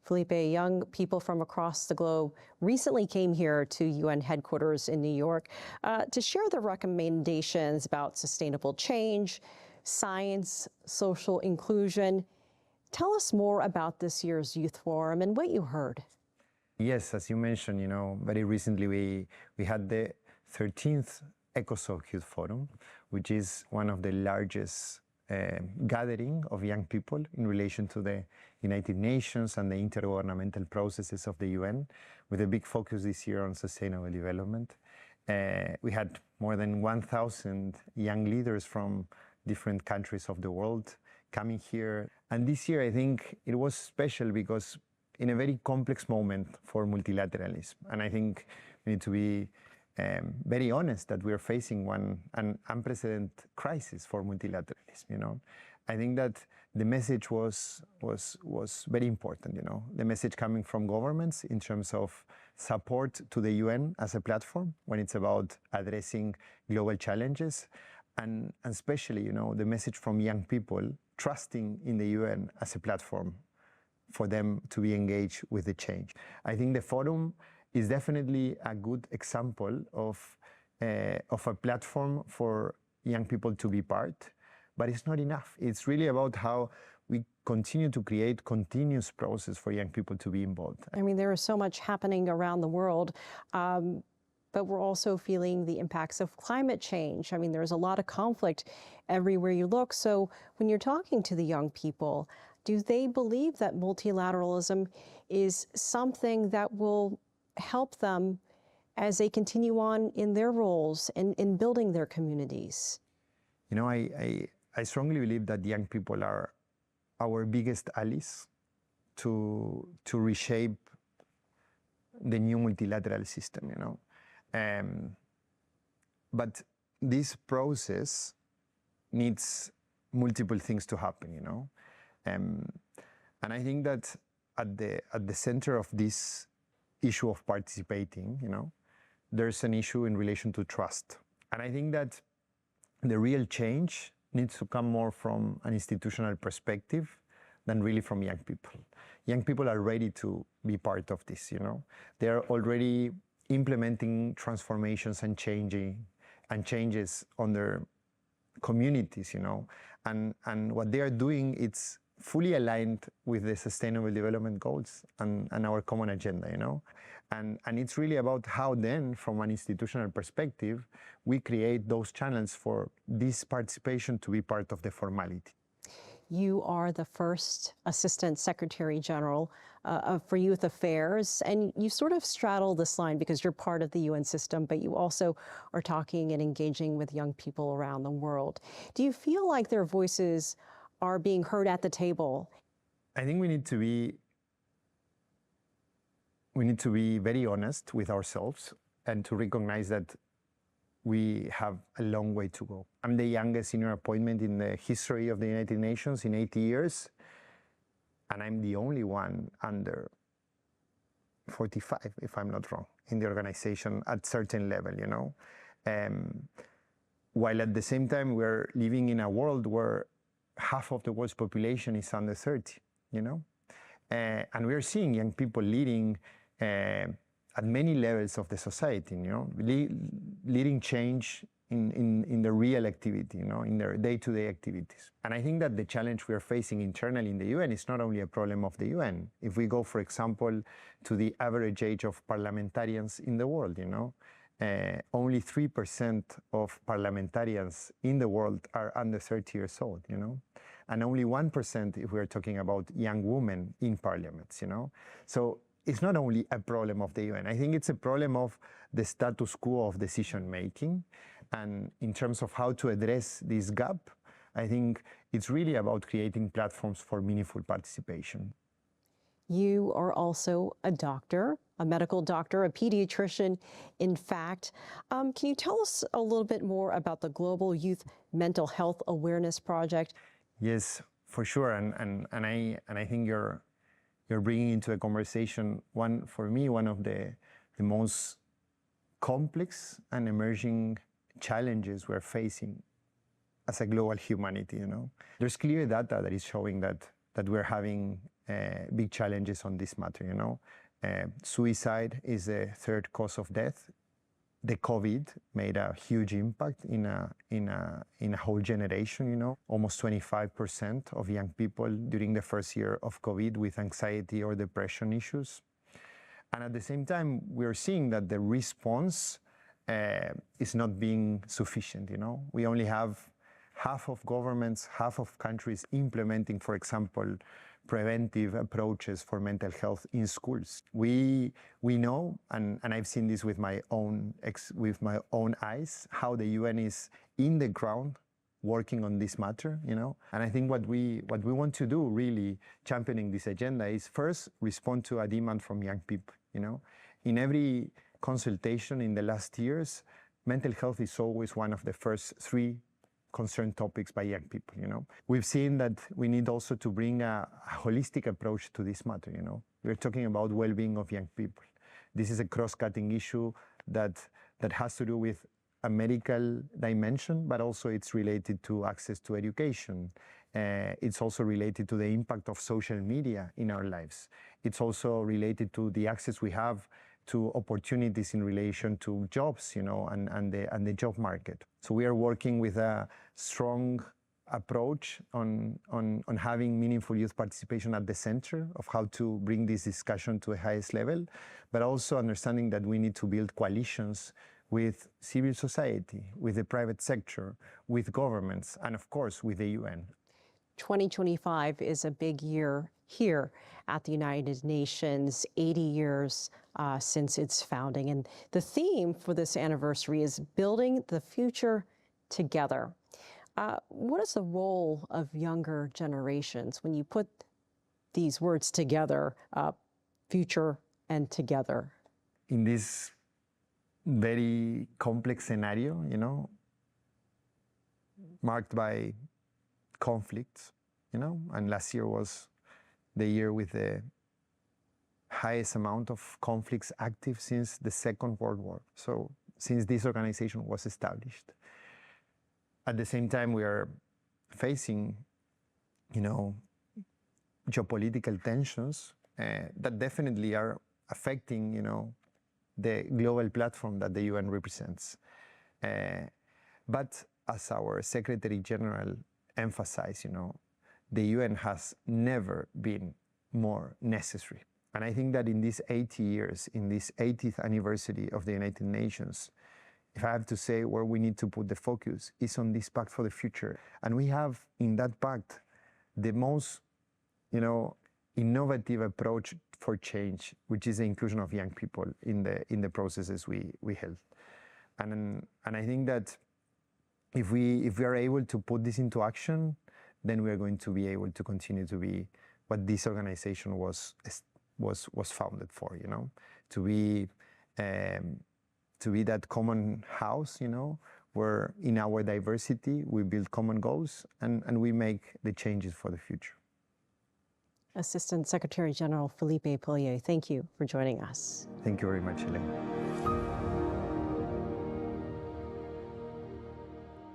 Felipe, young people from across the globe recently came here to UN headquarters in New York to share their recommendations about sustainable change, science, social inclusion. Tell us more about this year's Youth Forum and what you heard. Yes, as you mentioned, very recently we had the 13th ECOSOC Youth Forum, which is one of the largest gathering of young people in relation to the United Nations and the intergovernmental processes of the UN, with a big focus this year on sustainable development. We had more than 1,000 young leaders from different countries of the world coming here. And this year, I think it was special because in a very complex moment for multilateralism. And I think we need to be very honest that we are facing an unprecedented crisis for multilateralism. I think that the message was very important. The message coming from governments in terms of support to the UN as a platform when it's about addressing global challenges, and especially the message from young people trusting in the UN as a platform for them to be engaged with the change. I think the forum is definitely a good example of a platform for young people to be part, but it's not enough. It's really about how we continue to create continuous process for young people to be involved. I mean, there is so much happening around the world, but we're also feeling the impacts of climate change. I mean, there's a lot of conflict everywhere you look. So when you're talking to the young people, do they believe that multilateralism is something that will help them as they continue on in their roles and in building their communities? I strongly believe that young people are our biggest allies to reshape the new multilateral system, But this process needs multiple things to happen, And I think that at the center of this issue of participating, there's an issue in relation to trust. And I think that the real change needs to come more from an institutional perspective than really from young people. Young people are ready to be part of this, They're already implementing transformations and changes on their communities, And what they are doing, it's fully aligned with the Sustainable Development Goals and our common agenda, And it's really about how then, from an institutional perspective, we create those channels for this participation to be part of the formality. You are the first Assistant Secretary General for Youth Affairs, and you sort of straddle this line because you're part of the UN system, but you also are talking and engaging with young people around the world. Do you feel like their voices are being heard at the table? I think we need to be very honest with ourselves and to recognize that we have a long way to go. I'm the youngest senior appointment in the history of the United Nations in 80 years, and I'm the only one under 45, if I'm not wrong, in the organization at certain level, While at the same time we're living in a world where half of the world's population is under 30, And we're seeing young people leading at many levels of the society, leading change in the real activity, in their day-to-day activities. And I think that the challenge we are facing internally in the UN is not only a problem of the UN. If we go, for example, to the average age of parliamentarians in the world, only 3% of parliamentarians in the world are under 30 years old, And only 1% if we're talking about young women in parliaments, So it's not only a problem of the UN. I think it's a problem of the status quo of decision making. And in terms of how to address this gap, I think it's really about creating platforms for meaningful participation. You are also a doctor, a medical doctor, a pediatrician, in fact. Can you tell us a little bit more about the Global Youth Mental Health Awareness Project? Yes, for sure. And I think you're bringing into a conversation one of the most complex and emerging challenges we're facing as a global humanity. There's clear data that is showing that we're having big challenges on this matter, you know. Suicide is the third cause of death. The COVID made a huge impact in a whole generation, you know. Almost 25% of young people during the first year of COVID with anxiety or depression issues. And at the same time, we're seeing that the response is not being sufficient, you know. We only have half of governments, half of countries implementing, for example, preventive approaches for mental health in schools. We know, and I've seen this with my own eyes, how the UN is in the ground working on this matter, you know. And I think what we want to do, really championing this agenda, is first respond to a demand from young people, you know. In every consultation in the last years, mental health is always one of the first three concerned topics by young people, you know. We've seen that we need also to bring a holistic approach to this matter, you know. We're talking about well-being of young people. This is a cross-cutting issue that has to do with a medical dimension, but also it's related to access to education. It's also related to the impact of social media in our lives. It's also related to the access we have to opportunities in relation to jobs, you know, and the job market. So we are working with a strong approach on having meaningful youth participation at the center of how to bring this discussion to the highest level, but also understanding that we need to build coalitions with civil society, with the private sector, with governments, and of course with the UN. 2025 is a big year here at the United Nations, 80 years since its founding. And the theme for this anniversary is building the future together. What is the role of younger generations when you put these words together, future and together? In this very complex scenario, you know, marked by conflicts, you know, and last year was the year with the highest amount of conflicts active since the Second World War. So since this organization was established. At the same time, we are facing, you know, geopolitical tensions that definitely are affecting, you know, the global platform that the UN represents. But as our Secretary General emphasized, you know, the UN has never been more necessary. And I think that in these 80 years, in this 80th anniversary of the United Nations, if I have to say where we need to put the focus, is on this Pact for the Future. And we have in that pact the most, you know, innovative approach for change, which is the inclusion of young people in the processes we held. And I think that if we are able to put this into action, then we are going to be able to continue to be what this organization was founded for, you know, to be that common house, you know, where in our diversity we build common goals and we make the changes for the future. Assistant Secretary General Felipe Paullier, thank you for joining us. Thank you very much, Elaine.